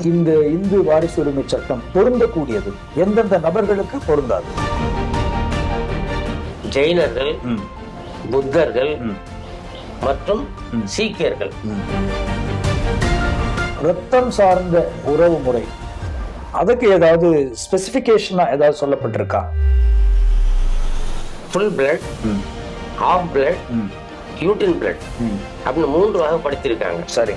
இந்த இந்து வாரிசு உரிமை சட்டம் பொருந்தக்கூடியது, எந்தெந்த நபர்களுக்கு பொருந்தாது? ஜெயினர்கள், புத்தர்கள் மற்றும் சீக்கியர்கள். ரத்தம் சார்ந்த உறவு முறை, அதுக்கு ஏதாவது ஸ்பெசிபிகேஷனா ஏதாவது சொல்லப்பட்டிருக்கா? ஃபுல் பிளட், ஹாஃப் பிளட், யூட்டின் பிளட் அப்படின்னு 3 வகைப்படுத்தியிருக்காங்க. சரி.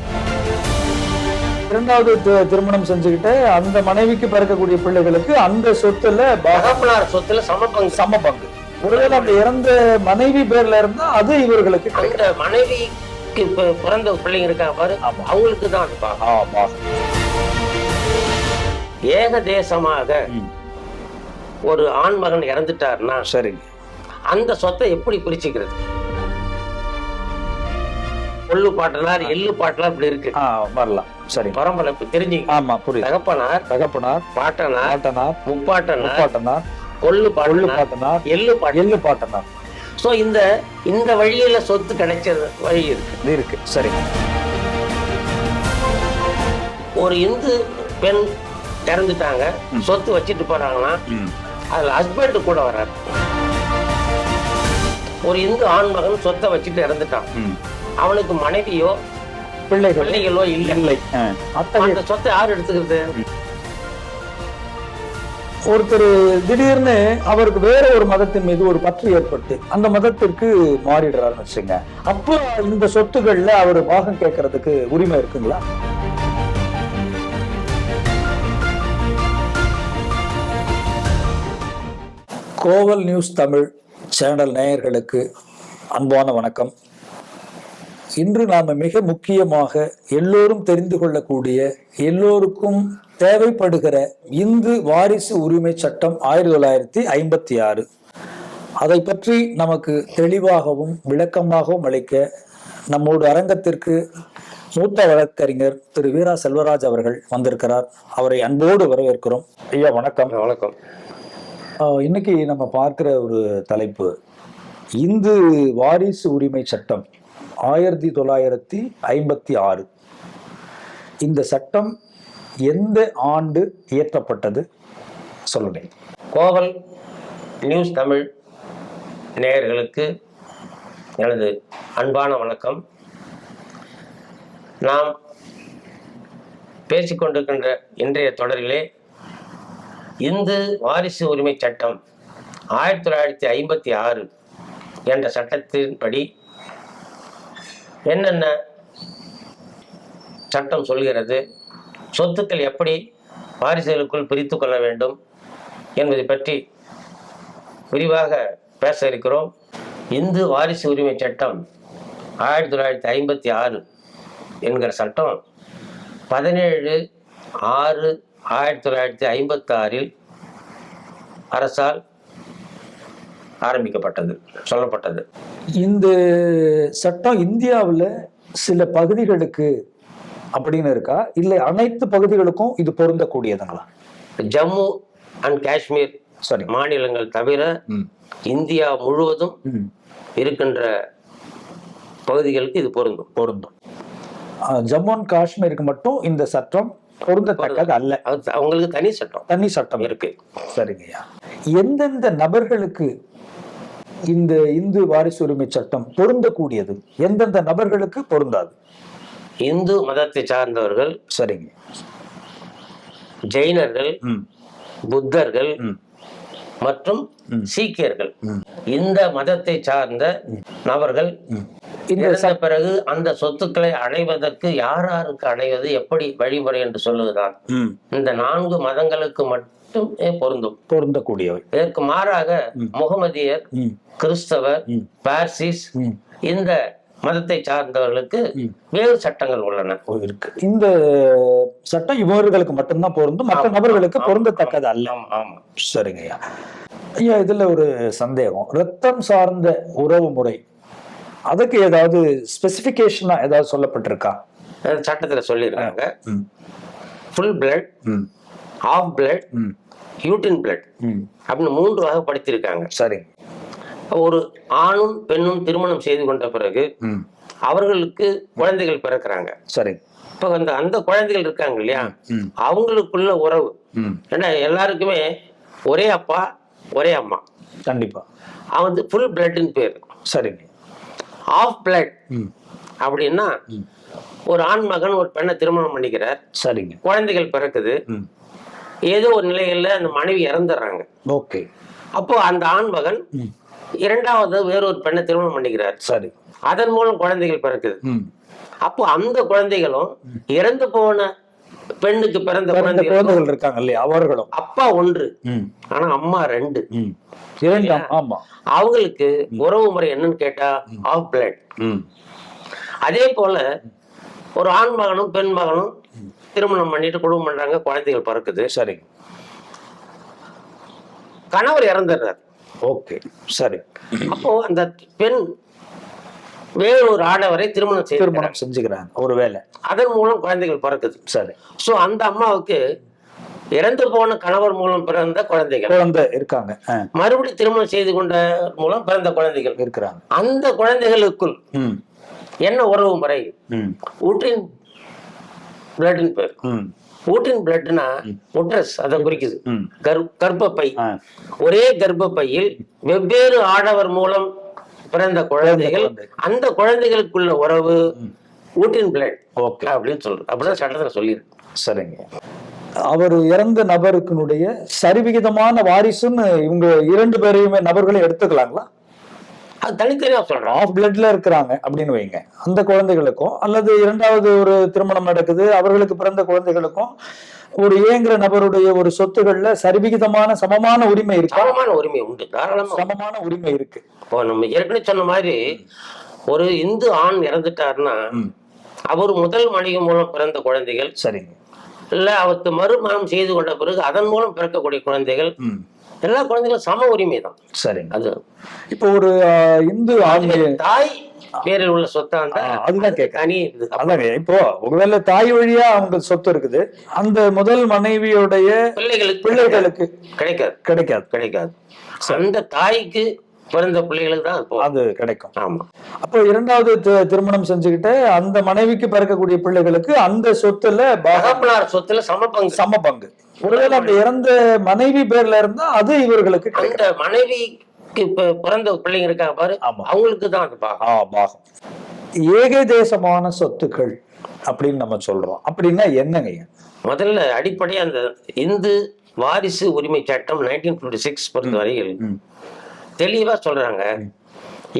இரண்டாவது திருமணம் செஞ்சுக்கிட்டு அந்த மனைவிக்கு பிறக்கக்கூடிய பிள்ளைகளுக்கு அந்த சொத்துல தகப்பனார் சொத்துல சம பங்கு. ஒருவேளை அந்த இறந்த மனைவி பேர்ல இருந்தா அது இவர்களுக்கு, அந்த மனைவிக்கு பிறந்த பிள்ளைங்க இருக்காங்க பாரு, அவங்களுக்கு தான் அது பாகம். ஏக தேசமாக ஒரு ஆண் மகன் இறந்துட்டாருன்னா சரி, அந்த சொத்தை எப்படி பிரிச்சுக்கிறது? கொள்ளு பாட்டனார், எள்ளு பாட்டனார் இப்படி இருக்கு வரலாம். சரி, பரம்பரை தெரிஞ்சு. ஆமா, புரியுது. தகப்பனார், பாட்டனார், முப்பாட்டனார், கொள்ளு பாட்டனார், எள்ளு பாட்டனார். சோ இந்த வழியில சொத்து கிடைச்சது வழி இருக்கு. சரி. ஒரு இந்து பெண் இறந்துட்டாங்க, சொத்து வச்சுட்டு போறாங்கன்னா அதுல ஹஸ்பண்ட் கூட வர்றாரு. ஒரு இந்து ஆண் மகன் சொத்தை வச்சுட்டு இறந்துட்டான், அவனுக்கு மனைவியோ பிள்ளைகளோ இல்லை. அந்த சொத்தை யார் எடுத்துக்கிறது? ஒருத்தர் திடீர்னு அவருக்கு வேற ஒரு மதத்தின் மீது ஒரு பற்று ஏற்பட்டு அந்த மதத்திற்கு மாறிடுறாருன்னு வச்சுங்க, அப்போ இந்த சொத்துக்கள்ல அவர் பாகம் கேட்கறதுக்கு உரிமை இருக்குங்களா? கோவல் நியூஸ் தமிழ் சேனல் நேயர்களுக்கு அன்பான வணக்கம். இன்று நாம மிக முக்கியமாக எல்லோரும் தெரிந்து கொள்ளக்கூடிய, எல்லோருக்கும் தேவைப்படுகிற இந்து வாரிசு உரிமை சட்டம் 1956, அதை பற்றி நமக்கு தெளிவாகவும் விளக்கமாகவும் அளிக்க நம்மோடு அரங்கத்திற்கு மூத்த வழக்கறிஞர் திரு வீரா செல்வராஜ் அவர்கள் வந்திருக்கிறார். அவரை அன்போடு வரவேற்கிறோம். ஐயா வணக்கம். வணக்கம். இன்னைக்கு நம்ம பார்க்கிற ஒரு தலைப்பு, இந்து வாரிசு உரிமை சட்டம் 1956. இந்த சட்டம் எந்த ஆண்டு இயற்றப்பட்டது சொல்லுங்க. கோவல் நியூஸ் தமிழ் நேயர்களுக்கு எனது அன்பான வணக்கம். நாம் பேசிக்கொண்டிருக்கின்ற இன்றைய தொடரிலே இந்து வாரிசு உரிமை சட்டம் 1956 என்ற சட்டத்தின்படி என்னென்ன சட்டம் சொல்கிறது, சொத்துக்கள் எப்படி வாரிசுகளுக்குள் பிரித்து கொள்ள வேண்டும் என்பதை பற்றி விரிவாக பேச இருக்கிறோம். இந்து வாரிசு உரிமை சட்டம் 1956 என்கிற சட்டம் 17/6/1956 அரசால் ஆரம்பிக்கப்பட்டது, சொல்லப்பட்டது. இந்த சட்டம் இந்தியாவில் சில பகுதிகளுக்கு அப்படின்னு இருக்கா, இல்லை அனைத்து பகுதிகளுக்கும் இது பொருந்தக்கூடியதுங்களா? ஜம்மு அண்ட் காஷ்மீர் சரி மாநிலங்கள் தவிர இந்தியா முழுவதும் இருக்கின்ற பகுதிகளுக்கு இது பொருந்தும். ஜம்மு அண்ட் காஷ்மீருக்கு மட்டும் இந்த சட்டம் பொருந்தத்தக்கது அல்ல. அவங்களுக்கு தனி சட்டம் இருக்கு. சரிங்கய்யா. எந்தெந்த நபர்களுக்கு இந்த இந்து வாரிசு உரிமை சட்டம் பொருந்தக்கூடியது, எந்தெந்த நபர்களுக்கு பொருந்தாது? இந்து மதத்தை சார்ந்தவர்கள், சரிங்க, ஜெயினர்கள், புத்தர்கள் மற்றும் சீக்கியர்கள், இந்த மதத்தை சார்ந்த நபர்கள் இறந்த பிறகு அந்த சொத்துக்களை அடைவதற்கு யாருக்கு அடைவது, எப்படி வழிமுறை என்று சொல்லுவதுதான் இந்த 4 மதங்களுக்கு மட்டும் பொருந்தக்கூடியவை. இதற்கு மாறாக முகமதியர், கிறிஸ்தவர், பார்சிஸ் இந்த மதத்தை சார்ந்தவர்களுக்கு வேறு சட்டங்கள் உள்ளன. இந்த சட்டம் இவர்களுக்கு மட்டும்தான் பொருந்தும், மற்ற நபர்களுக்கு பொருந்தத்தக்கது அல்ல. ஆமா, சரிங்க ஐயா. ஐயா, இதுல ஒரு சந்தேகம், ரத்தம் சார்ந்த உறவு முறை, அதுக்கு ஏதாவது ஸ்பெசிபிகேஷனா ஏதாவது சொல்லப்பட்டிருக்கா? சட்டத்துல சொல்லியிருக்காங்க. ஃபுல் பிளட், ஹாஃப் பிளட், யூட்டின் பிளட் அப்படின்னு 3 வகைப்படுத்தியிருக்காங்க. சரி. ஒரு ஆணும் பெண்ணும் திருமணம் செய்து கொண்ட பிறகு அவர்களுக்கு குழந்தைகள் பிறக்கிறாங்க. சரி. அப்ப அந்த குழந்தைகள் இருக்காங்க இல்லையா, ம். அவங்களுக்குள்ள உறவு. ம். ஏன்னா எல்லாருக்குமே ஒரே அப்பா ஒரே அம்மா. கண்டிப்பா. அவன் ஃபுல் பிளட்னு பேர். சரிங்க. ஆஃப் பிளட் ம். அப்படின்னா ம். ஒரு ஆண் மகன் ஒரு பெண்ணை திருமணம் பண்ணிக்கிறார், சரிங்க. குழந்தைகள் பிறக்குது. ம். ஏதோ ஒரு நிலையில அந்த மனைவி இறந்துடுறாங்க. ஓகே. அப்போ அந்த ஆண் மகன் ம். இரண்டாவது வேறொரு பெண்ணை திருமணம் பண்ணிக்கிறார். சரி. அதன் மூலம் குழந்தைகள் பிறக்குது. ம். அப்போ அந்த குழந்தைகளும் இறந்து போன பெண்ணுக்கு பிறந்த குழந்தைகள் இருக்காங்க இல்லையா, அவர்களும் அப்பா ஒன்று ம். ஆனா அம்மா ரெண்டு. ம். இரண்டாம். ஆமா. அவங்களுக்கு உறவு முறை என்னன்னு கேட்டா ஆஃப் பிளட். ம். அதே போல ஒரு ஆண் மகனும் பெண் மகனும் திருமணம் பண்ணிட்டு குடும்பம் பண்றாங்க, குழந்தைகள் பிறக்குது. சரி. கணவர் இறந்துடுறாரு. ஓகே. சரி. அப்போ அந்த பெண் வேறொரு ஆடவரை திருமணம் செஞ்சுக்கிறாங்க ஒருவேளை, அதன் மூலம் குழந்தைகள் பிறக்குது. சரி. சோ அந்த அம்மாவுக்கு இறந்து போன கணவர் மூலம் பிறந்த குழந்தை இருக்காங்க, மறுபடியும் திருமணம் செய்து கொண்ட மூலம் பிறந்த குழந்தைகள் இருக்கிறாங்க. அந்த குழந்தைகளுக்குள் என்ன உறவு முறை? ஊற்றின் பிளட்னு பேர். ஊற்றின் பிளட்னா உட்ரஸ், அதை குறிக்குது. கர்ப்பப்பை. ஒரே கர்ப்பப்பையில் வெவ்வேறு ஆடவர் மூலம் பிறந்த குழந்தைகள், அந்த குழந்தைகளுக்குள்ள உறவு ஊற்றின் பிளட் அப்படின்னு சொல்றது. அப்படிதான் சட்டத்துல சொல்லியிருக்கு. சரிங்க. அவர் இறந்த நபருக்குனுடைய சரிவிகிதமான வாரிசுன்னு இவங்க இரண்டு பேரையுமே நபர்களை எடுத்துக்கலாங்களா? அது தனித்தனியா சொல்றேன். ஆஃப் பிளட்ல இருக்கிறாங்க அப்படின்னு வைங்க, அந்த குழந்தைகளுக்கும் அல்லது இரண்டாவது ஒரு திருமணம் நடக்குது அவர்களுக்கு பிறந்த குழந்தைகளுக்கும் ஒரு ஏங்குற நபருடைய ஒரு சொத்துகள்ல சரிவிகிதமான சமமான உரிமை இருக்கு. சமமான உரிமை உண்டு, தாராளமா சமமான உரிமை இருக்கு. இப்போ நம்ம ஏற்கனவே சொன்ன மாதிரி ஒரு இந்து ஆண் இறந்துட்டாருன்னா அவர் முதல் மனைவி மூலம் பிறந்த குழந்தைகள், சரிங்க, இல்ல அவருக்கு மறுமணம் செய்து கொண்ட பிறகு அதன் மூலம் பிறக்கக்கூடிய குழந்தைகள், எல்லா குழந்தைகளும் சம உரிமை தான். சரிங்க. அது இப்போ ஒரு இந்து தாய் பேரில் உள்ள சொத்தா இருந்தா அதுதான் தனி. அதாங்க, இப்போ ஒருவேளை தாய் வழியா அவங்க சொத்து இருக்குது, அந்த முதல் மனைவியுடைய பிள்ளைகளுக்கு கிடைக்காது. அந்த தாய்க்கு பிறந்த பிள்ளைகளுக்கு தான் அது கிடைக்கும். ஆமா. அப்போ இரண்டாவது திருமணம் செஞ்சுக்கிட்டு அந்த மனைவிக்கு பிறக்கக்கூடிய பிள்ளைகளுக்கு அந்த சொத்துல சொத்துல சம பங்கு. ஒருவேளை அந்த இறந்த மனைவி பேர்ல இருந்தா அது இவர்களுக்கு, அந்த மனைவிக்கு பிறந்த பிள்ளைங்க இருக்காங்க பாரு, அவங்களுக்கு தான் அது பாகம். ஏகதேசமான சொத்துக்கள் அப்படின்னு நம்ம சொல்றோம். அப்படின்னா என்னங்க? முதல்ல அடிப்படை அந்த இந்து வாரிசு உரிமை சட்டம் 1956 பொறுத்த வரையில் தெளிவா சொல்றாங்க,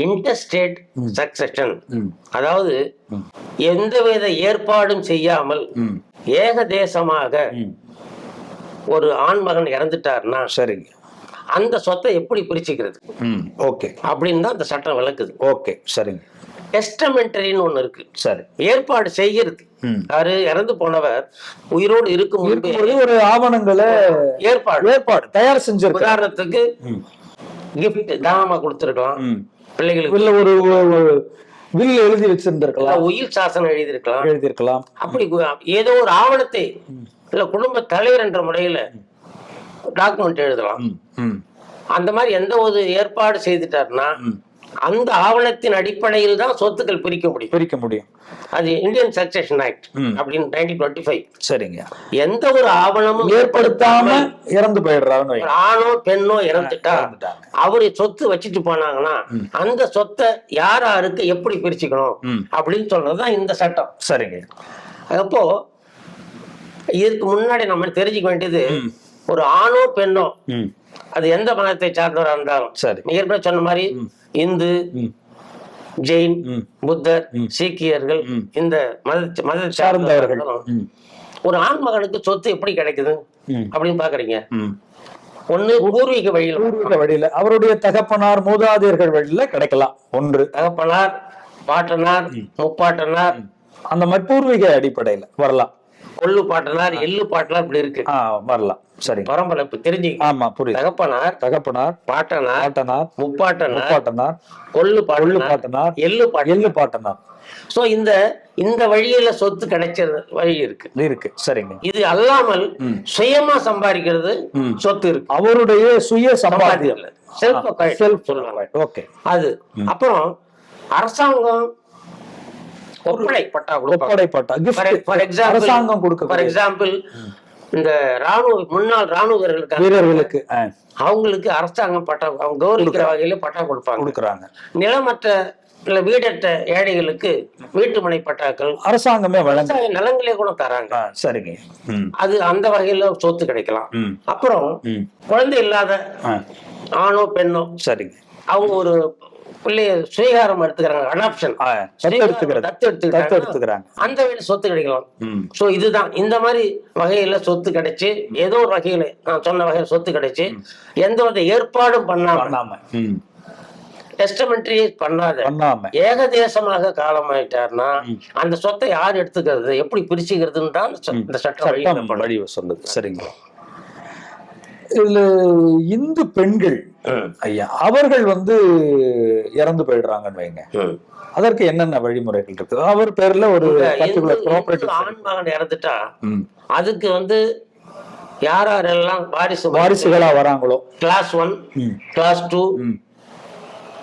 இன்டர்ஸ்டேட் சக்சஷன், அதாவது எந்தவித ஏற்பாடும் செய்யாமல் ஏகதேசமாக ஒரு ஆண்மகன் இறந்துட்டாருன்னா சரிங்க, அந்த சொத்தை எப்படி பிரிச்சுக்கிறது அப்படின்னு தான் அந்த சட்டம் விளக்குது. ஓகே, சரிங்க. டெஸ்டமெண்டரின்னு ஒண்ணு இருக்கு. சரி. ஏற்பாடு செய்யறது யாரு? இறந்து போனவர் உயிரோடு இருக்கும்போது ஒரு ஆவணங்களை ஏற்பாடு தயார் செஞ்சிருக்க. உதாரணத்துக்கு கிஃப்ட் தானமா கொடுத்திருக்கலாம் பிள்ளைகளுக்கு, இல்ல ஒரு வில் எழுதி வச்சிருந்திருக்கலாம், உயிர் சாசனம் எழுதியிருக்கலாம். அப்படி ஏதோ ஒரு ஆவணத்தை இல்ல குடும்ப தலைவர் என்ற முறையில டாக்குமெண்ட் எழுதலாம். அந்த மாதிரி எந்த ஒரு ஏற்பாடு செய்துட்டாருன்னா அந்த ஆவணத்தின் அடிப்படையில் தான் சொத்துக்கள் பிரிக்க முடியும். அது இந்தியன் சக்சஷன் ஆக்ட் அப்படின்னு 1925. சரிங்க. எந்த ஒரு ஆவணமும் ஏற்படுத்தாம இறந்து போயிடுறாங்க, ஆணோ பெண்ணோ இறந்துட்டா அவரு சொத்து வச்சுட்டு போனாங்கன்னா அந்த சொத்தை யாருக்கு எப்படி பிரிச்சுக்கணும் அப்படின்னு சொல்றதுதான் இந்த சட்டம். சரிங்க. அப்போ இதுக்கு முன்னாடி நம்ம தெரிஞ்சுக்க வேண்டியது, ஒரு ஆணோ பெண்ணோ அது எந்த மதத்தை சார்ந்தவராக இருந்தாலும், ஏற்கனவே சொன்ன மாதிரி இந்து, ஜெயின், புத்தர், சீக்கியர்கள், இந்த மத சார்ந்தவர்கள், ஒரு ஆண் மகனுக்கு சொத்து எப்படி கிடைக்குது அப்படின்னு பாக்குறீங்க? ஒண்ணு பூர்வீக வழியில அவருடைய தகப்பனார் மூதாதையர்கள் வழியில கிடைக்கலாம். ஒன்று தகப்பனார், பாட்டனார், முப்பாட்டனார், அந்த மாதிரி பூர்வீக அடிப்படையில வரலாம். கொள்ளு பாட்டனார், எள்ளு பாட்டனார் இப்படி இருக்கு, வரலாம். சரி. பரம்பரை தெரிஞ்சு. ஆமா, புரியுது. தகப்பனார், பாட்டனார், முப்பாட்டனார், கொள்ளு பாட்டனார், எள்ளு பாட்டனார். சோ இந்த வழியில சொத்து கிடைச்ச வழி இருக்கு. சரிங்க. இது அல்லாமல் சுயமா சம்பாதிக்கிறது சொத்து இருக்கு. அவருடைய சுய சம்பாத்தியம், செல்ஃப் சொல்லுவாங்க. ஓகே. அது அப்புறம் அரசாங்கம் ஒப்படை பட்டா கொடுப்பாங்க. ஒப்படை பட்டா ஃபார் gift அரசாங்கம் ஃபார் கொடுக்க எக்ஸாம்பிள் இந்த முன்னாள் ராணுவ வீரர்களுக்கு அவங்களுக்கு அரசாங்கம் பட்டா, அவங்க கௌரவிக்கிற வகையில பட்டா கொடுக்குறாங்க. நிலமற்ற இல்ல வீடற்ற ஏழைகளுக்கு வீட்டுமனை பட்டாக்கள் அரசாங்கமே வழங்க நிலங்களே கூட தராங்க. சரிங்க. அது அந்த வகையில சொத்து கிடைக்கலாம். அப்புறம் குழந்தை இல்லாத ஆணோ பெண்ணோ சரிங்க அவங்க ஒரு பிள்ளைய சுயகாரம் எடுத்துக்கிறாங்க, அடாப்ஷன் தத்து எடுத்துக்கிறாங்க, அந்த வகையில சொத்து கிடைக்கலாம். சோ இதுதான் இந்த மாதிரி வகையில சொத்து கிடைச்சு, ஏதோ ஒரு வகையில நான் சொன்ன வகையில சொத்து கிடைச்சு எந்த வித ஏற்பாடும் பண்ணாம டெஸ்டமெண்ட்ரி பண்ணாம ஏகதேசமாக காலமாயிட்டாருன்னா அந்த சொத்தை யார் எடுத்துக்கிறது, எப்படி பிரிச்சுக்கிறதுன்னு தான் இந்த சட்டம் வழி சொல்லுது. சரிங்க. இதுல இந்து பெண்கள் ஐயா அவர்கள் இறந்து போயிடுறாங்கன்னு வைங்க, அதற்கு என்னென்ன வழிமுறைகள் இருக்கு? அவர் பேர்ல ஒரு ஆண் மகன் இறந்துட்டா அதுக்கு யாரெல்லாம் வாரிசுகளா வராங்களோ கிளாஸ் 1 கிளாஸ் 2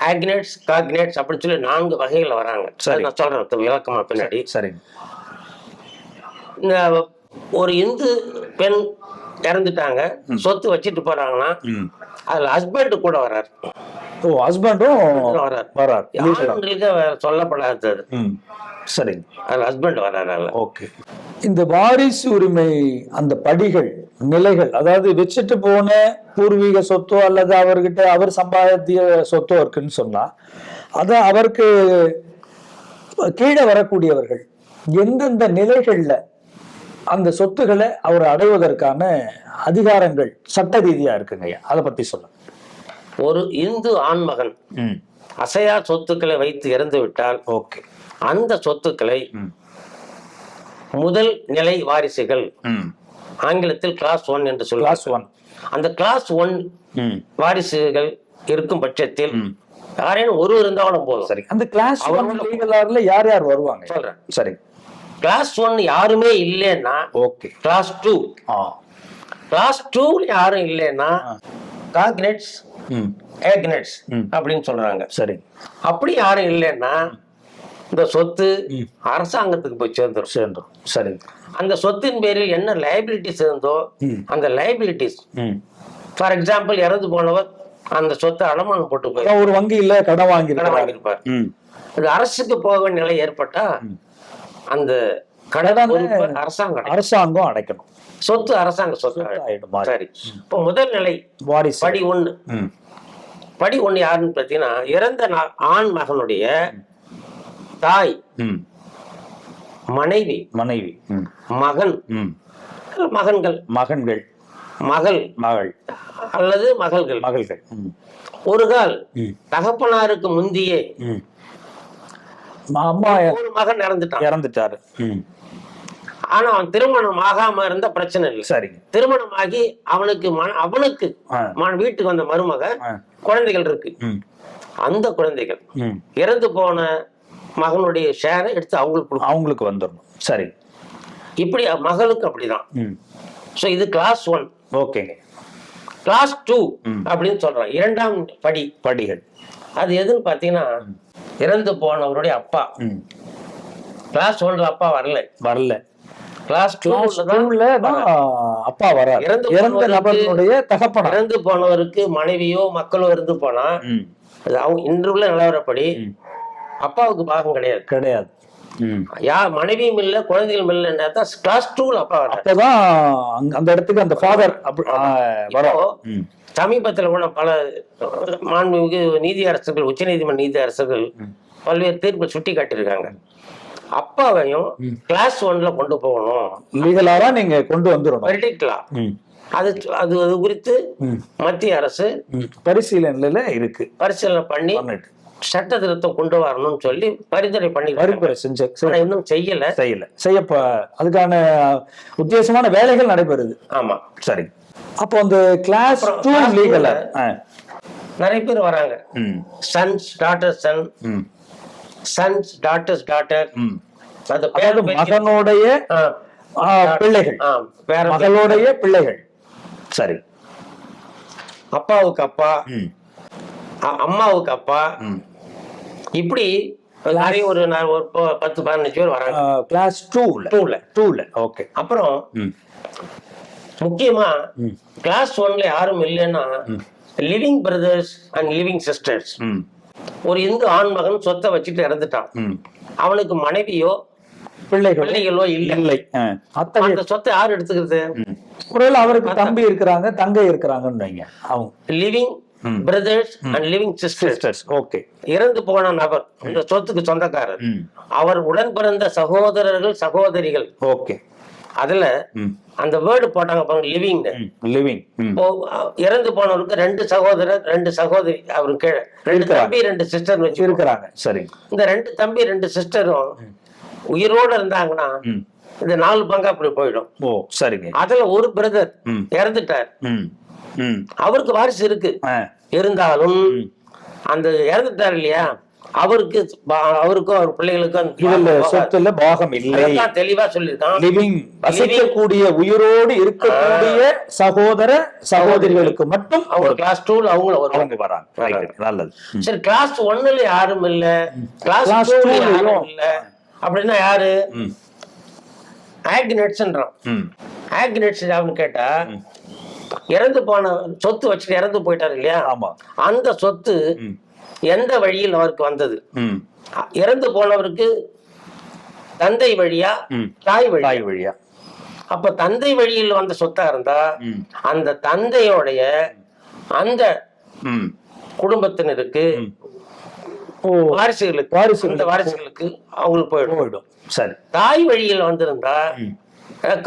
ஆக்னேட்ஸ் காக்னேட்ஸ் அப்படின்னு சொல்லி 4 வகைகள் வராங்க. நான் சொல்றேன் விளக்கமா பின்னாடி. சரிங்க. இந்த ஒரு இந்து பெண் இறந்துட்டாங்க, சொத்து வச்சுட்டு போறாங்கன்னா அதுல ஹஸ்பண்ட் கூட வர்றாரு. ஹஸ்பண்டும் வர்றாரு. சொல்லப்படாதது. சரிங்க. அதுல ஹஸ்பண்ட் வர்றாரு. ஓகே. இந்த வாரிசு உரிமை அந்த படிகள் நிலைகள், அதாவது வச்சுட்டு போன பூர்வீக சொத்தோ அல்லது அவர்கிட்ட அவர் சம்பாதிய சொத்தோ இருக்குன்னு சொன்னா, அத அவருக்கு கீழே வரக்கூடியவர்கள் எந்தெந்த நிலைகள்ல அந்த சொத்துக்களை அவர் அடைவதற்கான அதிகாரங்கள் சட்ட ரீதியா இருக்குங்க, அதை பத்தி சொல்ல. ஒரு இந்து ஆண்மகன் அசையா சொத்துக்களை வைத்து இறந்து விட்டால் ஓகே, அந்த சொத்துக்களை முதல் நிலை வாரிசுகள், ஆங்கிலத்தில் கிளாஸ் 1 என்று சொல்லுவாங்க. அந்த கிளாஸ் 1 வாரிசுகள் இருக்கும் பட்சத்தில் யாரேனும் ஒரு இருந்தாலும் போதும். சரி. அந்த கிளாஸ் 1 யார் யார் வருவாங்க சொல்றேன். சரி. கிளாஸ் 1 யாருமே இல்லைன்னா ஓகே, கிளாஸ் 2 கிளாஸ் 2 யாரும் இல்லைன்னா காக்னெட்ஸ் ஏக்னெட்ஸ் அப்படின்னு சொல்றாங்க. சரி. அப்படி யாரும் இல்லைன்னா இந்த சொத்து அரசாங்கத்துக்கு போய் சேர்ந்துரும். சரி. அந்த சொத்தின் பேரில் என்ன லைபிலிட்டிஸ் இருந்தோ அந்த லைபிலிட்டிஸ், ஃபார் எக்ஸாம்பிள் இறந்து போனவர் அந்த சொத்தை அடமானம் போட்டு போய் ஒரு வங்கியில கடன் வாங்கியிருப்பார். அது அரசுக்கு போக வேண்டிய நிலை ஏற்பட்டா அந்த கடன் அரசாங்கம் அடைக்கணும். சொத்து அரசாங்க சொத்து ஆயிடும். சரி. இப்போ முதல் நிலை வாரிசு படி 1. படி 1 யாருன்னு பார்த்தீங்கன்னா இறந்த ஆண் மகனுடைய தாய், மனைவி, மகன், மகன்கள், மகள் அல்லது மகள்கள். ஒரு கால் தகப்பனாருக்கு முந்தியே ஒரு மகன் இறந்துட்டாரு. ஆனா அவன் திருமணம் ஆகாம இருந்த பிரச்சனை இல்லை. சரி. திருமணம் ஆகி அவனுக்கு வீட்டுக்கு வந்த மருமக குழந்தைகள் இருக்கு. அந்த குழந்தைகள் இறந்து போன மகனுடைய ஷேரை எடுத்து அவங்களுக்கு வந்துடணும். சரி. இப்படி மகளுக்கு அப்படிதான். சோ இது கிளாஸ் 1. ஓகேங்க. கிளாஸ் 2 அப்படின்னு சொல்றான், இரண்டாம் படிகள். அது எதுன்னு பாத்தீங்கன்னா இறந்து போனவருடைய அப்பா. கிளாஸ் 1 அப்பா வரல. கிளாஸ் 2 அப்பா வரார். இறந்த நபருடைய தகப்பன். இறந்து போனவருக்கு மனைவியோ மக்களோ இருந்து போனா அவங்க இன்று உள்ள நிலவரப்படி அப்பாவுக்கு பாகம் கிடையாது. மனைவியும் இல்ல குழந்தைகளும் இல்லைன்னா கிளாஸ் 2 அப்பா வர்றார். அந்த இடத்துக்கு அந்த ஃபாதர் வரும். சமீபத்துல கூட பல மாண்புமிகு நீதி அரசர்கள், உச்ச நீதிமன்ற நீதி அரசர்கள் பல்வேறு தீர்ப்பு சுட்டி காட்டியிருக்காங்க. அப்பாவையும் கிளாஸ் 1 கொண்டு போகணும், லீகலாவா நீங்க கொண்டு வந்துடணும். அது குறித்து மத்திய அரசு பரிசீலனை பண்ணி சட்ட திருத்தம் கொண்டு வரணும்னு சொல்லி பரிந்துரை இன்னும் செய்யல. அதுக்கான உத்தேசமான வேலைகள் நடைபெறுது. ஆமா. சரி. அப்போ அந்த கிளாஸ் 2 லீகல் நிறைய பேர் வராங்க. Sons daughters sons daughters daughter, மகனுடைய பிள்ளைகள், மகளுடைய பிள்ளைகள். சரி. அப்பாவுக்கு அப்பா, அம்மாவுக்கு அப்பா, இப்படி நிறைய ஒரு 10-15 பேர் வராங்க. கிளாஸ் 2ல. ஓகே. அப்புறம் முக்கியமா கிளாஸ் 1ல யாரும் இல்லைன்னா living brothers and living sisters. ஒரு இந்து ஆண் மகன் சொத்தை வச்சுட்டு இறந்துட்டான். அவனுக்கு மனைவியோ பிள்ளைகளோ இல்லை. அந்த சொத்தை யார் எடுத்துக்கிறது? ஒருவேளை அவருக்கு தம்பி இருக்கிறாங்க, தங்கை இருக்கிறாங்கன்னு வைங்க. அவங்க living brothers and living sisters. Okay. இறந்து போன நபர் இந்த சொத்துக்கு சொந்தக்காரர். அவர் உடன் பிறந்த சகோதரர்கள் சகோதரிகள். ஓகே. அதுல அந்த வேர்டு போட்டாங்க பாருங்க, லிவிங். இறந்து போனவருக்கு 2 சகோதரர் 2 சகோதரி, அவருக்கு 2 தம்பி 2 சிஸ்டர் வச்சு இருக்கிறாங்க. சரி. இந்த 2 தம்பி 2 சிஸ்டரும் உயிரோட இருந்தாங்கன்னா இந்த 4 பங்கா அப்படி போயிடும். ஓ சரிங்க. அதுல ஒரு பிரதர் இறந்துட்டார். அவருக்கு வாரிசு இருக்கு. இருந்தாலும் அந்த இறந்துட்டார் இல்லையா, அவருக்கும் அவர் பிள்ளைகளுக்கும் இதுல சொத்துல பாகம் இல்லை. தெளிவா சொல்லிருக்கான். லிவிங் வசிக்கக்கூடிய உயிரோடு இருக்கக்கூடிய சகோதர சகோதரிகளுக்கு மட்டும் அவங்க கிளாஸ் 2ல அவங்க வராங்க. நல்லது. சரி, கிளாஸ் 1ல யாரும் இல்ல, கிளாஸ் 2ல யாரும் இல்ல அப்படின்னா யாரு? ஆக்னெட்ஸ்ன்றான். ஆக்னெட்ஸ் யாருன்னு கேட்டா, இறந்து போன சொத்து வச்சுட்டு இறந்து போயிட்டாரு இல்லையா, அந்த சொத்து எந்த வழியில் அவருக்கு வந்தது? இறந்து போனவருக்கு தந்தை வழியா தாய் வழியா? அப்ப தந்தை வழியில் வந்த சொத்தா இருந்தா அந்த தந்தையோடைய அந்த குடும்பத்தினருக்கு வாரிசுகளுக்கு அவங்களுக்கு போயிடும். சரி. தாய் வழியில் வந்திருந்தா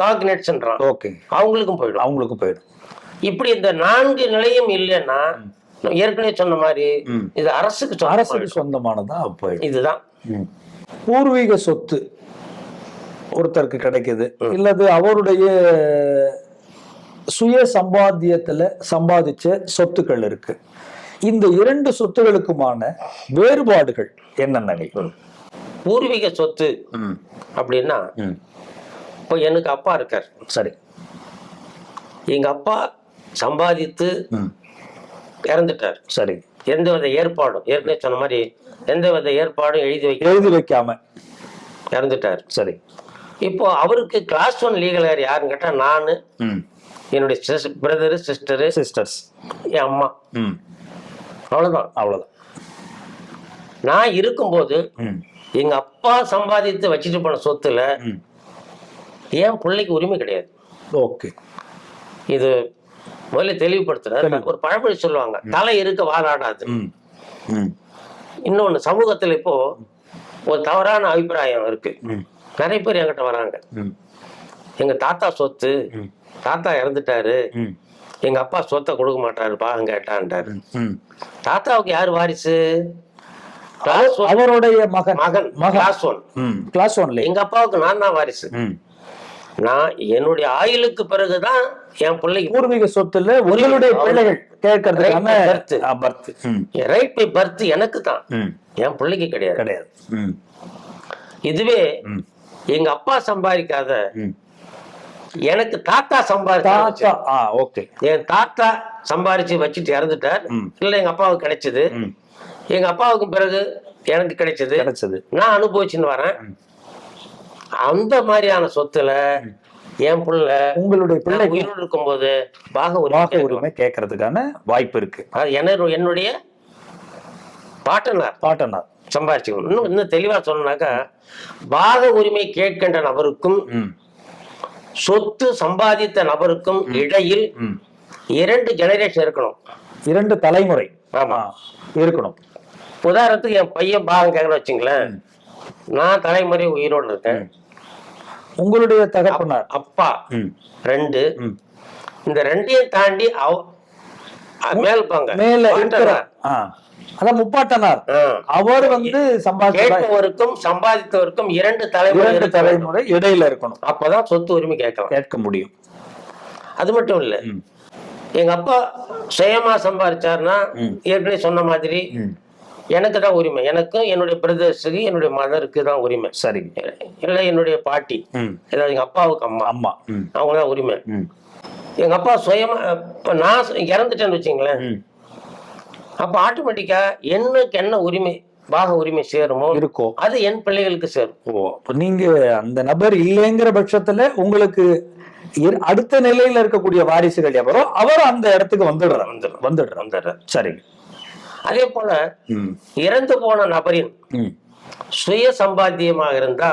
காக்னெட்ஸ்ன்றான். ஓகே. அவங்களுக்கும் போயிடும். இப்படி இந்த 4 நிலையும் இல்லைன்னா ஏற்கனவே சொன்ன மாதிரி இது அரசுக்கு சொந்தமானதா போயிடும். இதுதான் பூர்வீக சொத்து ஒருத்தருக்கு கிடைக்குது, இல்லது அவருடைய சுய சம்பாத்தியத்துல சம்பாதிச்ச சொத்துக்கள் இருக்கு. இந்த 2 சொத்துகளுக்குமான வேறுபாடுகள் என்னென்ன? பூர்வீக சொத்து அப்படின்னா, இப்போ எனக்கு அப்பா இருக்கார். சரி. எங்க அப்பா சம்பாதித்து இறந்துட்டார். சரி. எந்தவித ஏற்பாடும், ஏற்கனவே சொன்ன மாதிரி எந்தவித ஏற்பாடும் எழுதி வைக்காம இறந்துட்டார். சரி. இப்போ அவருக்கு கிளாஸ் 1 லீகல் ஹேர் யாருன்னு கேட்டா, நானு, என்னுடைய பிரதரு சிஸ்டர்ஸ், என் அம்மா. அவ்வளவுதான். நான் இருக்கும்போது எங்க அப்பா சம்பாதித்து வச்சுட்டு போன சொத்துல என் பிள்ளைக்கு உரிமை கிடையாது. ஓகே. இது முதல்ல தெளிவுபடுத்துற. ஒரு பழமொழி சொல்லுவாங்க, தலை இருக்க வாழாடாது. இன்னொன்னு, சமூகத்துல இப்போ ஒரு தவறான அபிப்பிராயம் இருக்கு. நிறைய பேர் என்கிட்ட வராங்க, எங்க தாத்தா சொத்து, தாத்தா இறந்துட்டாரு, எங்க அப்பா சொத்தை கொடுக்க மாட்டாரு பாகம் கேட்டான்ட்டாரு. தாத்தாவுக்கு யாரு வாரிசு? அவருடைய மகன். கிளாஸ் 1. எங்க அப்பாவுக்கு நான் தான் வாரிசு. நான் என்னுடைய ஆயுளுக்கு பிறகுதான் என் பிள்ளைக்கு பூர்வீக சொத்துல உங்களுடைய பிள்ளைகள் கேட்கறதுக்கான ரைட் பை பர்த் எனக்கு தான், என் பிள்ளைக்கு கிடையாது. இதுவே எங்க அப்பா சம்பாதிக்காத எனக்கு தாத்தா சம்பாதிச்சா, என் தாத்தா சம்பாதிச்சு வச்சுட்டு இறந்துட்டார், இல்ல எங்க அப்பாவுக்கு கிடைச்சது, எங்க அப்பாவுக்கு பிறகு எனக்கு கிடைச்சது, நான் அனுபவிச்சுன்னு வரேன். அந்த மாதிரியான சொத்துல என் பிள்ளை, உங்களுடைய பிள்ளை உயிரோடு இருக்கும்போது பாக உரிமை கேட்கறதுக்கான வாய்ப்பு இருக்கு. என்னுடைய பாட்டனார் சம்பாதிச்சுக்கணும். இன்னும் தெளிவா சொன்னாக்கா, பாக உரிமை கேட்கின்ற நபருக்கும் சொத்து சம்பாதித்த நபருக்கும் இடையில் 2 ஜெனரேஷன் இருக்கணும், 2 தலைமுறை இருக்கணும். உதாரணத்துக்கு என் பையன் பாகம் கேட்கற வச்சுங்களேன், நான் தலைமுறை உயிரோடு இருக்கேன், உங்களுடைய தகப்பனார் அப்பா 2, இந்த 2ஐயும் தாண்டி அதான் முப்பாட்டனார், அவர் கேட்பவருக்கும் சம்பாதித்தவருக்கும் 2 தலைமுறை இடையில இருக்கணும். அப்பதான் சொத்து உரிமை கேட்க முடியும். அது மட்டும் இல்ல, எங்க அப்பா சுயமா சம்பாதிச்சாருன்னா ஏற்கனவே சொன்ன மாதிரி எனக்கு தான் உரிமை, எனக்கும் என்னுடைய பிரதர்ஸுக்கு என்னுடைய மதருக்கு தான் உரிமை. சரி. இல்ல என்னுடைய பாட்டி, ஏதாவது எங்க அப்பாவுக்கு அம்மா அவங்கதான் உரிமை. எங்க அப்பா சுயமா, இப்ப நான் இறந்துட்டேன்னு வச்சுங்களேன், அப்ப ஆட்டோமேட்டிக்கா எனக்கு என்ன உரிமை பாக உரிமை சேருமோ இருக்கும். அது என் பிள்ளைகளுக்கு சேரும். ஓ, அப்ப நீங்க அந்த நபர் இல்லைங்கிற பட்சத்துல உங்களுக்கு அடுத்த நிலையில இருக்கக்கூடிய வாரிசுகள் எவரோ அவரும் அந்த இடத்துக்கு வந்துடுறார். சரி. அதே போல இறந்து போன நபரின் சுய சம்பாத்தியமாக இருந்தா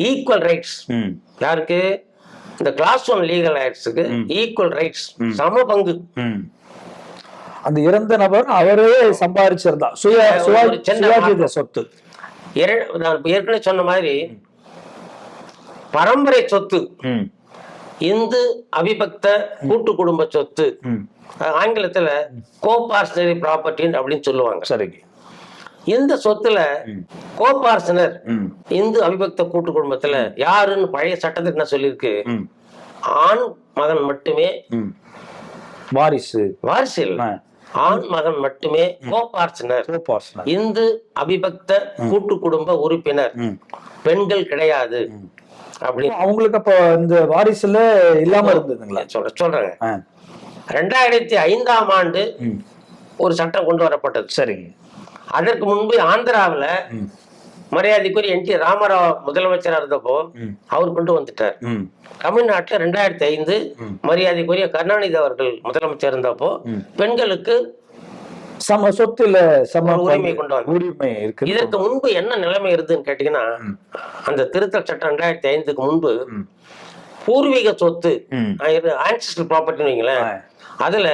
ஈக்குவல் ரைட்ஸ் யாருக்கு? இந்த கிளாஸ் 1 லீகல் ரைட்ஸுக்கு ஈக்குவல் ரைட்ஸ், சம பங்கு. அந்த இறந்த நபர் அவரே சம்பாதிச்சிருந்தா சுயாதீன சொத்து. நான் ஏற்கனவே சொன்ன மாதிரி பரம்பரை சொத்து, இந்து அவிபக்த கூட்டு குடும்ப சொத்து, ஆங்கிலத்துல கோபார்ஷனரி ப்ராப்பர்ட்டி அப்படின்னு சொல்லுவாங்க. சரி. இந்த சொத்துல கோபார்ஷனர் இந்து அவிபக்த கூட்டு குடும்பத்துல யாருன்னு பழைய சட்டத்துக்கு என்ன சொல்லியிருக்கு? ஆண் மகன் மட்டுமே வாரிசு இல்ல, ஆண் மகன் மட்டுமே கோபார்ஷனர், இந்து அவிபக்த கூட்டு குடும்ப உறுப்பினர், பெண்கள் கிடையாது அப்படின்னு. அவங்களுக்கு அப்ப இந்த வாரிசுல இல்லாம இருந்ததுங்களா? சொல்றேங்க. 2005ஆம் ஆண்டு ஒரு சட்டம் கொண்டு வரப்பட்டது. சரிங்க. அதற்கு முன்பு ஆந்திராவில் மரியாதைக்குரிய NT ராமராவ் முதலமைச்சராக இருந்தப்போ அவர் கொண்டு வந்துட்டார். தமிழ்நாட்டில் 2005 மரியாதைக்குரிய கருணாநிதி அவர்கள் முதலமைச்சர் இருந்தப்போ பெண்களுக்கு சம சொத்துல சம உரிமை கொண்டு வந்தார். உரிமை இருக்கு. இதற்கு முன்பு என்ன நிலைமை இருந்துன்னு கேட்டீங்கன்னா, அந்த திருத்தல் சட்டம் 2005க்கு முன்பு பூர்வீக சொத்து, ஆன்செஸ்ட்ரல் ப்ராப்பர்ட்டி வைங்களேன், அதுல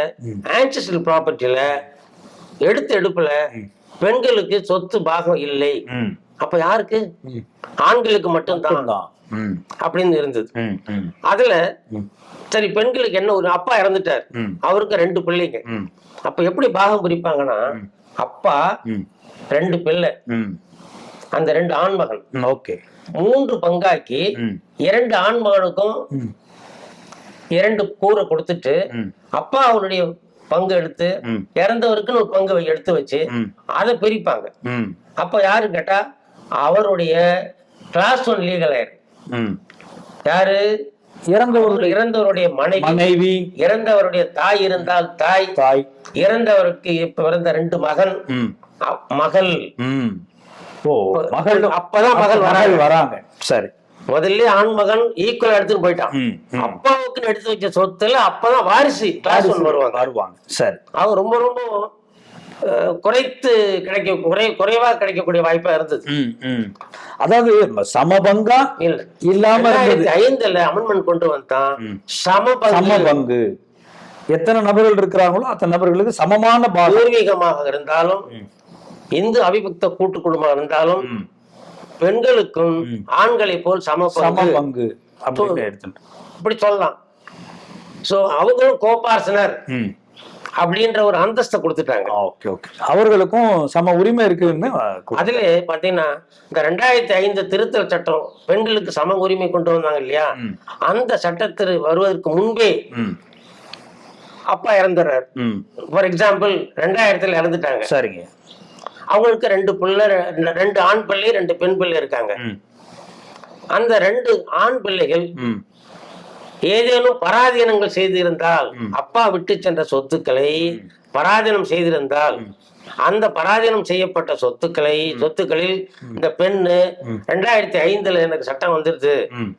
ஆன்செஸ்ட்ரல் ப்ராப்பர்ட்டியில எடுப்புல பெண்களுக்கு சொத்து பாகம் இல்லை. அப்ப யாருக்கு? ஆண்களுக்கு மட்டும்தான் அப்படின்னு இருந்தது. அதுல சரி, பெண்களுக்கு என்ன, ஒரு அப்பா இறந்துட்டார், அவருக்கு 2 பிள்ளைங்க. அப்ப எப்படி பாகம் பிரிப்பாங்கன்னா, அப்பா 2 பிள்ளை, அந்த 2 ஆண்மகன் 3 பங்காக்கி 2 ஆண்மகனுக்கும் 2 கூரை கொடுத்துட்டு அப்பா அவருடைய பங்கு எடுத்து இறந்தவருக்குன்னு ஒரு பங்கு எடுத்து வச்சு அதை பிரிப்பாங்க. அப்ப யாரு கேட்டா அவருடைய கிளாஸ் 1 லீகல் ஹேர். யாரு? இறந்தவருடைய மனைவி, இறந்தவருடைய தாய் இருந்தால் தாய், இறந்தவருக்கு இப்ப பிறந்த 2 மகன் மகள். அப்பதான் மகள் வராங்க. சரி. முதல்ல ஆண் மகன் ஈக்குவல் எடுத்துட்டு போயிட்டான். அப்பாவுக்கு எடுத்து வச்ச சொத்துல அப்பதான் வாரிசு கிளாஸ் 1 வருவாங்க. சரி. அவங்க ரொம்ப ரொம்ப குறைவா கிடைக்கக்கூடிய வாய்ப்பா இருந்தது. அதாவது சமபங்கா இல்லாம 2005 அமெண்ட்மெண்ட் கொண்டு வந்தான். சம பங்கு எத்தனை நபர்கள் இருக்கிறாங்களோ அத்தனை நபர்களுக்கு சமமான பூர்வீகமாக இருந்தாலும் இந்து அவிபக்த கூட்டு குடும்பம் இருந்தாலும் பெண்களுக்கும் ஆண்களை போல் சம பங்கு அப்படி சொல்லலாம். சோ அவங்களும் கோபார்ஷனர் அப்படின்ற ஒரு அந்தஸ்தை கொடுத்துட்டாங்க. அவர்களுக்கும் சம உரிமை இருக்குன்னு. அதுல பாத்தீங்கன்னா இந்த 2005 திருத்தல் சட்டம் பெண்களுக்கு சம உரிமை கொண்டு வந்தாங்க இல்லையா, அந்த சட்டத்தில் வருவதற்கு முன்பே அப்பா இறந்துறாரு. ஃபார் எக்ஸாம்பிள் 2000 இறந்துட்டாங்க. சரிங்க. அவங்களுக்கு 2 பிள்ளை, 2 ஆண் பிள்ளை 2 பெண் பிள்ளை இருக்காங்க. அந்த 2 ஆண் பிள்ளைகள் ஏதேனும் பராதீனங்கள் செய்திருந்தால், அப்பா விட்டு சென்ற சொத்துக்களை பராதீனம் செய்திருந்தால், அந்த பராதீனம் செய்யப்பட்ட சொத்துக்களில் இந்த பெண்ணு 2005 எனக்கு சட்டம் வந்துருது,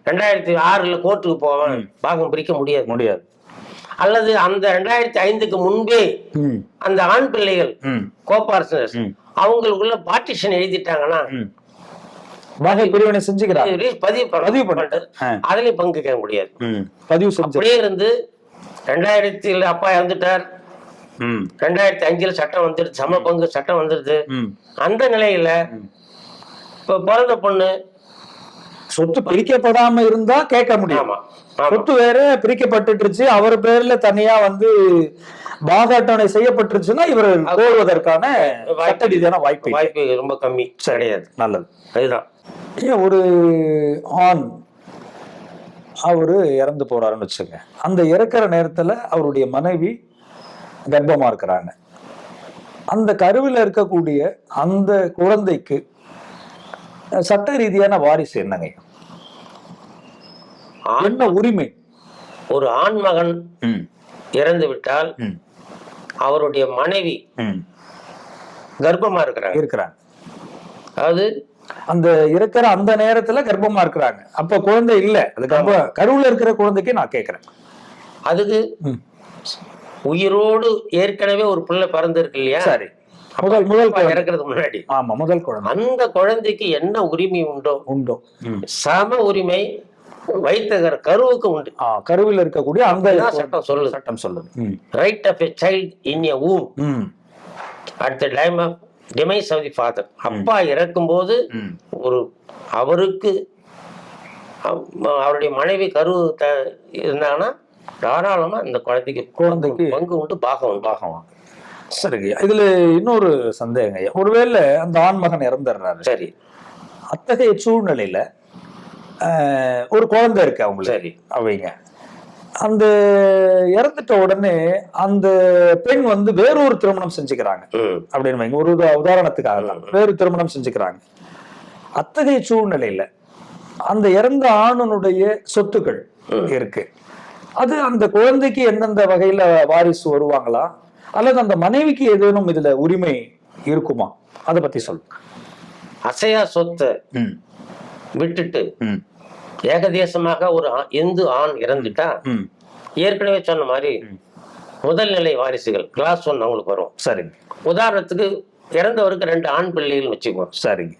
2006 கோர்ட்டுக்கு போவேன், பாகம் பிரிக்க முடியாது. அல்லது அந்த 2005க்கு முன்பே அந்த ஆண் பிள்ளைகள் கோபார்ஷனர்ஸ் அவங்களுக்குள்ள பார்ட்டிஷன் எழுதிட்டாங்கன்னா பதிவு பண்ணிட்டு அதுலயும் பங்கு கேட்க முடியாது. அப்படியே இருந்து 2000 அப்பா இறந்துட்டார், 2005 சட்டம் வந்துருது, சம பங்கு சட்டம் வந்துருது. அந்த நிலையில இப்ப பிறந்த பொண்ணு சொத்து பிரிக்கப்படாம இருந்தா கேட்க முடியுமா? சொத்து வேற பிரிக்கப்பட்டுருச்சு, அவர் பேர்ல தனியா பாகாட்டனை செய்யப்பட்டுருச்சுன்னா இவர் கோருவதற்கான சட்டரீதியான வாய்ப்பு ரொம்ப கம்மி, கிடையாது. நல்லது. அதுதான். ஒரு ஆண் அவரு இறந்து போறாருன்னு வச்சுங்க, அந்த இறக்குற நேரத்துல அவருடைய மனைவி கர்ப்பமா இருக்கிறாங்க. அந்த கருவில் இருக்கக்கூடிய அந்த குழந்தைக்கு சட்ட ரீதியான வாரிசு என்னங்க, என்ன உரிமை? ஒரு ஆண் மகன் இறந்து விட்டால் அவருடைய மனைவி கர்ப்பமா இருக்கிறாங்க. இருக்கிறாங்க. அதாவது அந்த இருக்கிற அந்த நேரத்துல கர்ப்பமா இருக்கிறாங்க. அப்ப குழந்தை இல்ல, அது கருவுல இருக்கிற குழந்தைக்கு நான் கேக்குறேன். அதுக்கு உயிரோடு ஏற்கனவே ஒரு பிள்ளை பிறந்திருக்கு இல்லையா? சரி. முதல் இறக்குறதுக்கு முன்னாடி. ஆமா, முதல் குழந்தை. அந்த குழந்தைக்கு என்ன உரிமை உண்டோ சம உரிமை வைத்தகர் கருவுக்கு உண்டு. கருவில் இருக்கக்கூடிய அந்த சட்டம் சொல்லுது. Right of a child in a womb at the time of demise of the father. அப்பா இறக்கும் போது அவருக்கு அவருடைய மனைவி கரு இருந்தாங்கன்னா தாராளமா இந்த குழந்தைக்கு பங்கு உண்டு, பாகம். சரிங்க. இதுல இன்னொரு சந்தேகம், ஒருவேளை அந்த ஆண்மகன் இறந்துடுறாரு, சரி, அத்தகைய சூழ்நிலையில ஒரு குழந்தை இருக்கு அவங்களுக்கு, சரி, அவங்க அந்த இறந்துட்ட உடனே அந்த பெண் வேறொரு திருமணம் செஞ்சுக்கிறாங்க அப்படின்னு வைங்க, ஒரு உதாரணத்துக்காக தான் வேறு திருமணம் செஞ்சுக்கிறாங்க. அத்தகைய சூழ்நிலையில அந்த இறந்த ஆணுடைய சொத்துக்கள் இருக்கு, அது அந்த குழந்தைக்கு எந்தெந்த வகையில வாரிசு வருவாங்களா, அல்லது அந்த மனைவிக்கு ஏதேனும் இதுல உரிமை இருக்குமா, அதை பத்தி சொல்லுங்க. அசையா சொத்தை விட்டுட்டு ஏகதேசமாக ஒரு இந்து ஆண் இறந்துட்டா ஏற்கனவே சொன்ன மாதிரி முதல் நிலை வாரிசுகள் கிளாஸ் 1 அவங்களுக்கு வரும். சரிங்க. உதாரணத்துக்கு இறந்தவருக்கு 2 ஆண் பிள்ளைகள் வச்சுக்குவோம். சரிங்க.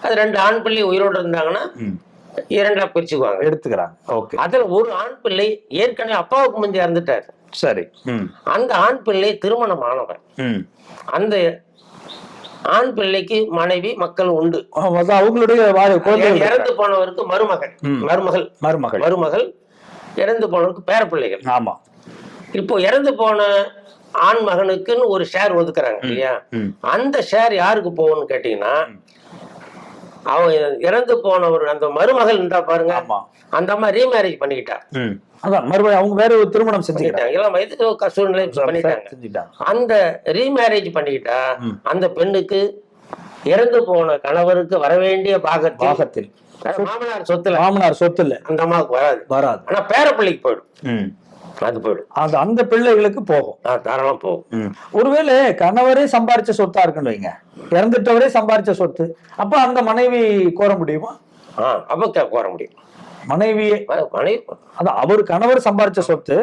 அது 2 ஆண் பிள்ளை உயிரோடு இருந்தாங்கன்னா 2ஆ பிரிச்சுக்குவாங்க, எடுத்துக்கிறாங்க. ஓகே. அதுல ஒரு ஆண் பிள்ளை ஏற்கனவே அப்பாவுக்கு முந்தைய இறந்துட்டாரு. சரி. அந்த ஆண் பிள்ளை திருமணம் ஆனவர். அந்த ஆண் பிள்ளைக்கு மனைவி மக்கள் உண்டு. அவங்களுடைய இறந்து போனவருக்கு மருமகள் இறந்து போனவருக்கு பேரப்பிள்ளைகள். ஆமா. இப்போ இறந்து போன ஆண் மகனுக்குன்னு ஒரு ஷேர் ஒதுக்குறாங்க இல்லையா? அந்த ஷேர் யாருக்கு போகும்னு கேட்டீங்கன்னா, அவன் இறந்து போனவர் அந்த மருமகள் இருந்தா பாருங்க, அந்த அம்மா ரீமேரேஜ் பண்ணிக்கிட்டா. அவங்க வேற ஒரு திருமணம் செஞ்சுக்கிட்டாங்க, இளம் வயது சூழ்நிலை பண்ணிட்டாங்க. அந்த ரீமேரேஜ் பண்ணிக்கிட்டா அந்த பெண்ணுக்கு இறந்து போன கணவருக்கு வரவேண்டிய பாகத்தில் மாமனார் சொத்துல அந்த அம்மாவுக்கு வராது. ஆனா பேரப்பிள்ளைக்கு போயிடும், அது போயிடும், அந்த பிள்ளைகளுக்கு போகும், தாராளம் போகும். ஒருவேளை கணவரே சம்பாரிச்ச சொத்தா இருக்குன்னு வைங்க, இறந்துட்டவரே சம்பாரிச்ச சொத்து, அப்ப அந்த மனைவி கோர முடியுமா? அப்ப கோர முடியும். மனைவியே அதான் அவர் கணவர் சம்பாரிச்ச சொத்து,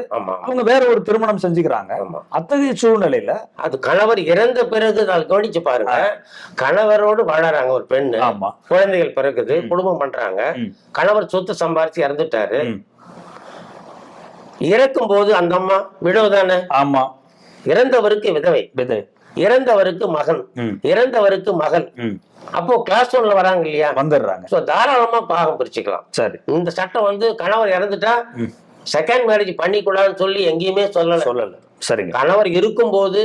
அவங்க வேற ஒரு திருமணம் செஞ்சுக்கிறாங்க. அத்தகைய சூழ்நிலையில அது கணவர் இறந்த பிறகு கவனிச்சு பாருங்க, கணவரோடு வாழறாங்க ஒரு பெண்ணு, குழந்தைகள் பிறகுது, குடும்பம் பண்றாங்க, கணவர் சொத்து சம்பாரிச்சு இறந்துட்டாரு. இறக்கும் போது அந்த அம்மா விடவு தானே? ஆமா. இறந்தவருக்கு விதவை, இறந்தவருக்கு மகன். அப்போ கிளாஸ் 1ல வராங்க இல்லையா? வந்துடுறாங்க. தாராளமா பாகம் பிரிச்சுக்கலாம். சரி. இந்த சட்டம் கணவர் இறந்துட்டா செகண்ட் மேரேஜ் பண்ணிக்கூடாதுன்னு சொல்லி எங்கேயுமே சொல்லல. சரிங்க. கணவர் இருக்கும் போது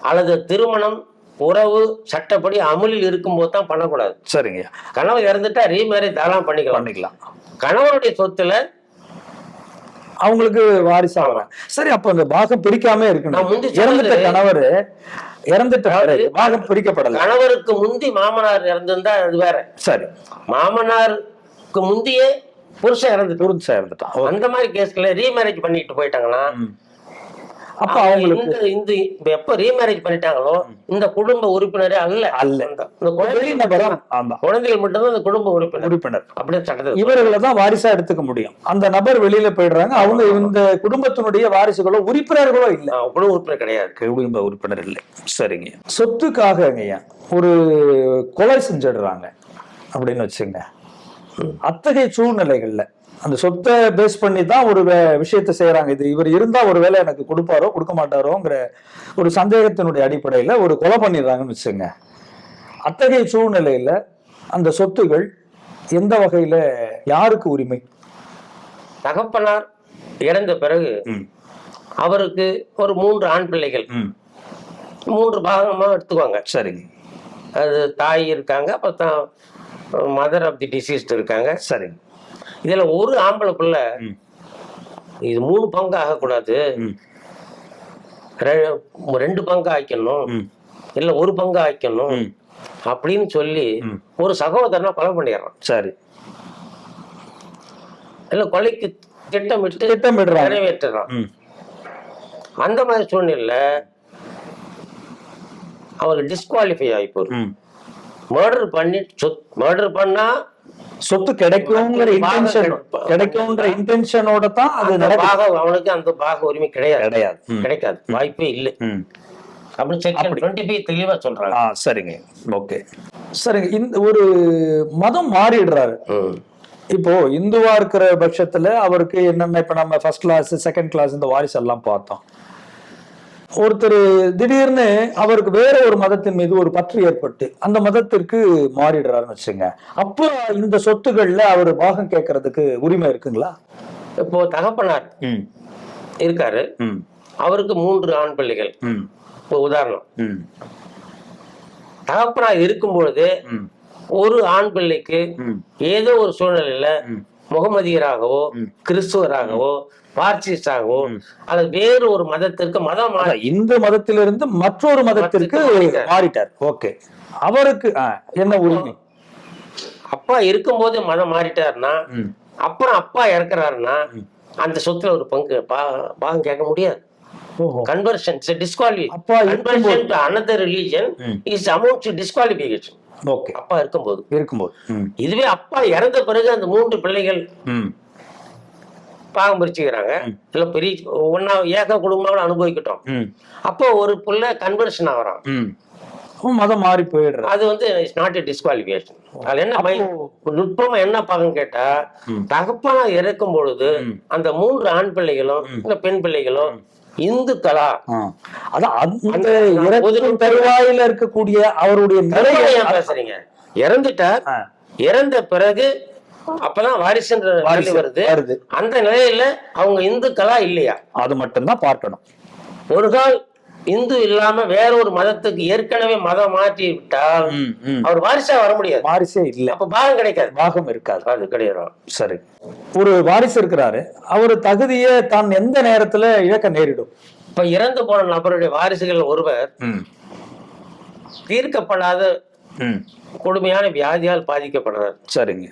அல்லது திருமணம் உறவு சட்டப்படி அமலில் இருக்கும் போது தான் பண்ணக்கூடாது. சரிங்க. கணவர் இறந்துட்டா ரீமேரேஜ் தாராளம் பண்ணிக்கலாம். கணவருடைய சொத்துல அவங்களுக்கு வாரிசா வராங்க. சரி, அப்ப அந்த பாகம் பிரிக்காம இருக்கணும். இறந்துட்ட கணவர் இறந்துட்ட பாகம் பிரிக்கப்படல. கணவருக்கு முந்தி மாமனார் இறந்திருந்தா அது வேற. சரி. மாமனாருக்கு முந்தியே புருஷன் இறந்துட்டான், அந்த மாதிரி கேஸ்ல ரீமேரேஜ் பண்ணிட்டு போயிட்டாங்கன்னா, அப்ப அவங்களுக்கு இந்த எப்ப ரீமேரேஜ் பண்ணிட்டாங்களோ இந்த குடும்ப உறுப்பினரே அல்ல, குழந்தைகள் மட்டும்தான் இந்த குடும்ப உறுப்பினர். அப்படியே சட்டத்தில் இவர்களை தான் வாரிசா எடுத்துக்க முடியும். அந்த நபர் வெளியில போயிடுறாங்க, அவங்க இந்த குடும்பத்தினுடைய வாரிசுகளோ உறுப்பினர்களோ இல்ல, குடும்ப உறுப்பினர் கிடையாது, குடும்ப உறுப்பினர் இல்லை. சரிங்க. சொத்துக்காக ஒரு கொலை செஞ்சிடுறாங்க அப்படின்னு வச்சுங்க. அத்தகைய சூழ்நிலைகள்ல அந்த சொத்தை பேஸ் பண்ணி தான் ஒரு விஷயத்த செய்யறாங்க. இது இவர் இருந்தா ஒருவேளை எனக்கு கொடுப்பாரோ கொடுக்க மாட்டாரோங்கிற ஒரு சந்தேகத்தினுடைய அடிப்படையில ஒரு கொலை பண்ணிடுறாங்கன்னு வச்சுங்க. அத்தகைய சூழ்நிலையில அந்த சொத்துகள் எந்த வகையில யாருக்கு உரிமை? தகப்பனார் இறந்த பிறகு அவருக்கு ஒரு 3 ஆண் பிள்ளைகள் 3 பாகமா எடுத்துக்குவாங்க. சரிங்க. அது தாய் இருக்காங்க, அப்புறம் மதர் ஆஃப் தி டிசீஸ்ட் இருக்காங்க. சரிங்க. இதுல ஒரு ஆம்பளை பிள்ளை இது 3 பங்கு ஆகக்கூடாது, 2 பங்கு ஆக்கணும், இல்ல 1 பங்கு ஆக்கணும் அப்படின்னு சொல்லி ஒரு சகோதரனை கொலை பண்ணிடுறான். சரி. இல்ல கொலைக்கு திட்டமிட்டு நிறைவேற்றுறான். அந்த மாதிரி சூழ்நிலை அவருக்கு டிஸ்குவாலிஃபை ஆகி போயிடும். ம். மர்டர் பண்ணா சொத்து கிடைக்குங்கிற இன்டென்ஷனோட தான் அது பாகம் அவனுக்கு அந்த பாக உரிமை கிடையாது, கிடைக்காது, வாய்ப்பே இல்லை அப்படின்னு செக்ஷன் 25 தெளிவா சொல்றாங்க. சரிங்க, ஓகே, சரிங்க. இந்த ஒரு மதம் மாறிடுறாரு. இப்போ இந்துவா இருக்கிற பட்சத்துல அவருக்கு என்னென்ன, இப்ப நம்ம ஃபர்ஸ்ட் கிளாஸ் செகண்ட் கிளாஸ் இந்த வாரிசு எல்லாம் பார்த்தோம். ஒருத்தர் திடீர்னு அவருக்கு வேற ஒரு மதத்தின் மீது ஒரு பற்று ஏற்பட்டு அந்த மதத்திற்கு மாறிடுறாருன்னு வச்சுங்க, அப்போ இந்த சொத்துக்கள்ல அவர் பாகம் கேட்கறதுக்கு உரிமை இருக்குங்களா? இப்போ தகப்பனார் இருக்காரு, அவருக்கு 3 ஆண் பிள்ளைகள். இப்போ உதாரணம், தகப்பனார் இருக்கும் பொழுது ஒரு ஆண் பிள்ளைக்கு ஏதோ ஒரு சூழ்நிலையில முகமதியராகவோ கிறிஸ்துவராகவோ பார்சிஸ்டாகவோ அல்லது வேறு ஒரு மதத்திற்கு மதம் இந்த மதத்திலிருந்து மற்றொரு மதத்திற்கு மாறிட்டார். ஓகே, அவருக்கு என்ன உரிமை? அப்பா இருக்கும் போது மதம் மாறிட்டாருன்னா, அப்புறம் அப்பா இறக்குறாருன்னா அந்த சொத்துல ஒரு பங்கு பாகம் கேட்க முடியாது. Conversion is a disqualification. Conversion to another religion is amount to disqualification. Okay, அப்பா இருக்கும்போது. இதுவே அப்பா இறந்த பிறகு அந்த 3 பிள்ளைகள் பாகம் பிரிச்சுக்கிறாங்க, இல்ல பெரிய ஒன்னா ஏக குடும்பங்கள அனுபவிக்கட்டும். அப்போ ஒரு பிள்ளை கன்வர்ஷன் ஆகிறான், மதம் மாறி போயிடுற, அது வந்து இட்ஸ் நாட் எ டிஸ்குவாலிஃபிகேஷன். அது என்ன நுட்பமா என்ன பாகம் கேட்டா, தகப்பனா இறக்கும் பொழுது அந்த 3 ஆண் பிள்ளைகளும் இல்ல பெண் பிள்ளைகளும் இந்துக்களா, தருவாயில இருக்கக்கூடிய அவருடைய நிலையை பேசுறீங்க. இறந்துட்டார், இறந்த பிறகு அப்பதான் வாரிசுன்ற வருது. அந்த நிலையில அவங்க இந்துக்களா இல்லையா, அது மட்டும்தான் பார்க்கணும். ஒரு கால் இந்து இல்லாம வேற ஒரு மதத்துக்கு ஏற்கனவே மதம் மாற்றி விட்டால் அவர் வாரிசா வர முடியாது. வாரிசே இல்ல, அப்ப பாகம் கிடைக்காது, பாகம் இருக்காது, அது கிடையாது. சரி, ஒரு வாரிசு இருக்கிறாரு, அவர் தகுதியை தான் எந்த நேரத்துல இழக்க நேரிடும்? இப்ப இறந்து போன நபருடைய வாரிசுகள் ஒருவர் தீர்க்கப்படாத கொடுமையான வியாதியால் பாதிக்கப்படுறார். சரிங்க.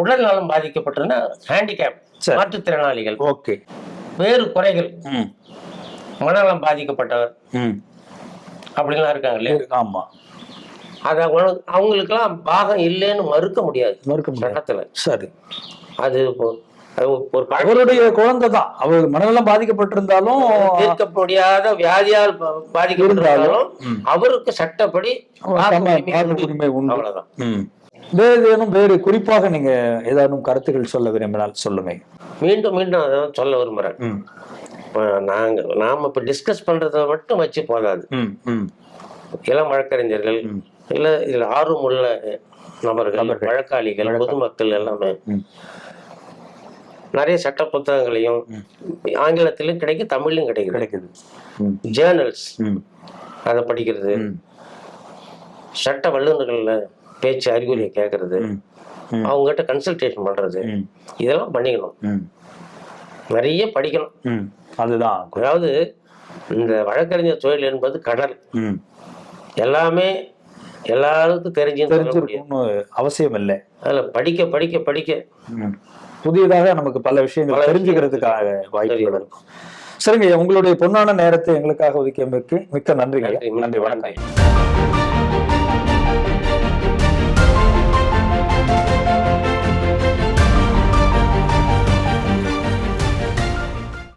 உடல் நலம் பாதிக்கப்பட்டிருந்தா ஹேண்டிகேப், மாற்றுத்திறனாளிகள், ஓகே, வேறு குறைகள், மனநலம் பாதிக்கப்பட்டவர் அப்படின்லாம் இருக்காங்க இல்லையா? ஆமா, அத அவங்களுக்கு எல்லாம் பாகம் இல்லைன்னு மறுக்க முடியாது சட்டத்துல. சரி, அது ஒரு அவருடைய குழந்தை தான், அவர் மனநலம் பாதிக்கப்பட்டிருந்தாலும் தீர்க்க முடியாத வியாதியால் பாதிக்கப்பட்டிருந்தாலும் அவருக்கு சட்டப்படி உரிமை உண்டு. அவ்வளவுதான். வேறு குறிப்பாக நீங்க ஏதாவது கருத்துக்கள் சொல்ல விரும்பினால் சொல்லுங்க. மீண்டும் மீண்டும் அதான் சொல்ல விரும்புறேன். நாம இப்ப டிஸ்கஸ் பண்றத மட்டும் வச்சு போதாது. இளம் வழக்கறிஞர்கள் இல்ல இதுல ஆர்வம் உள்ள நபர்கள், வழக்காளிகள், பொதுமக்கள் எல்லாமே நிறைய சட்ட புத்தகங்களையும் ஆங்கிலத்திலும் கிடைக்கும், தமிழ்லையும் கிடைக்குது. ஜேர்னல்ஸ் அதை படிக்கிறது, சட்ட வல்லுநர்கள்ல பேச்சு அறிகுறியை கேட்கறது, அவங்ககிட்ட கன்சல்டேஷன் பண்றது, இதெல்லாம் பண்ணிக்கணும். நிறைய படிக்கணும். அதுதான், அதாவது இந்த வழக்கறிஞர் தொழில் என்பது கடல். எல்லாமே எல்லாருக்கும் தெரிஞ்சிருக்கணும் அவசியம் இல்லை. அதுல படிக்க படிக்க படிக்க புதியதாக நமக்கு பல விஷயங்கள் தெரிஞ்சுக்கிறதுக்காக வாய்ப்புகள் இருக்கும். சரிங்க, உங்களுடைய பொன்னான நேரத்தை எங்களுக்காக ஒதுக்கியமைக்கு மிக்க நன்றிங்க. நன்றி, வணக்கம்.